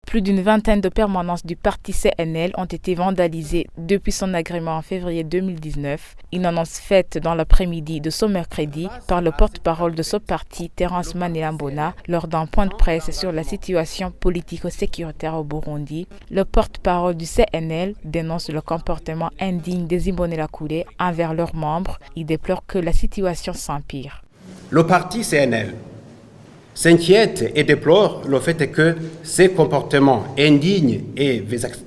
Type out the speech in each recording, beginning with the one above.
Plus d'une vingtaine de permanences du parti CNL ont été vandalisées depuis son agrément en février 2019. Une annonce faite dans l'après-midi de ce mercredi par le porte-parole de ce parti, Terence Manirambona, lors d'un point de presse sur la situation politico-sécuritaire au Burundi. Le porte-parole du CNL dénonce le comportement indigne des Imbonerakure envers leurs membres. Il déplore que la situation s'empire. Le parti CNL s'inquiète et déplore le fait que ces comportements indignes et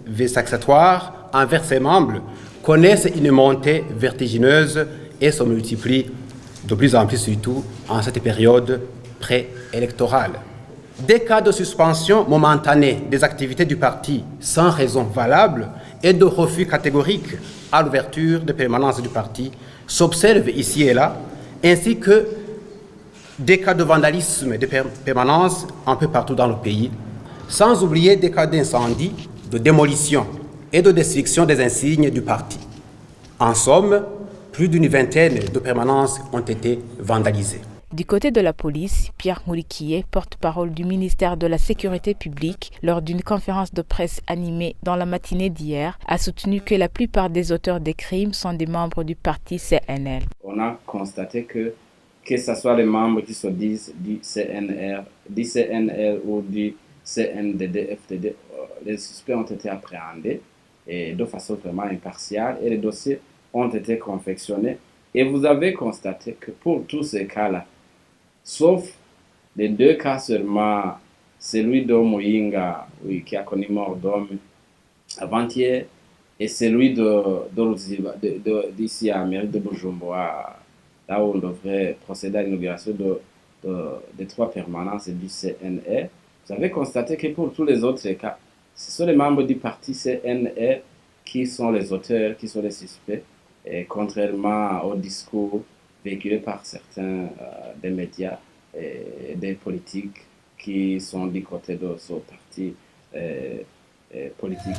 vexatoires envers ses membres connaissent une montée vertigineuse et se multiplient de plus en plus, surtout en cette période préélectorale. Des cas de suspension momentanée des activités du parti sans raison valable et de refus catégorique à l'ouverture de permanence du parti s'observent ici et là, ainsi que des cas de vandalisme de permanence un peu partout dans le pays, sans oublier des cas d'incendie, de démolition et de destruction des insignes du parti. En somme, plus d'une vingtaine de permanences ont été vandalisées. Du côté de la police, Pierre Mourikié, porte-parole du ministère de la Sécurité publique, lors d'une conférence de presse animée dans la matinée d'hier, a soutenu que la plupart des auteurs des crimes sont des membres du parti CNL. On a constaté que ce soit les membres qui se disent du CNR ou du CNDD-FDD, les suspects ont été appréhendés et de façon vraiment impartiale et les dossiers ont été confectionnés. Et vous avez constaté que pour tous ces cas-là, sauf les deux cas seulement, celui de Moyinga, oui, qui a connu mort d'homme avant-hier, et celui d'ici à mairie de Bujumbura, là où on devrait procéder à l'inauguration des 3 permanences du CNR, vous avez constaté que pour tous les autres cas, ce sont les membres du parti CNR qui sont les auteurs, qui sont les suspects, et contrairement au discours véhiculé par certains des médias et des politiques qui sont du côté de ce parti politique.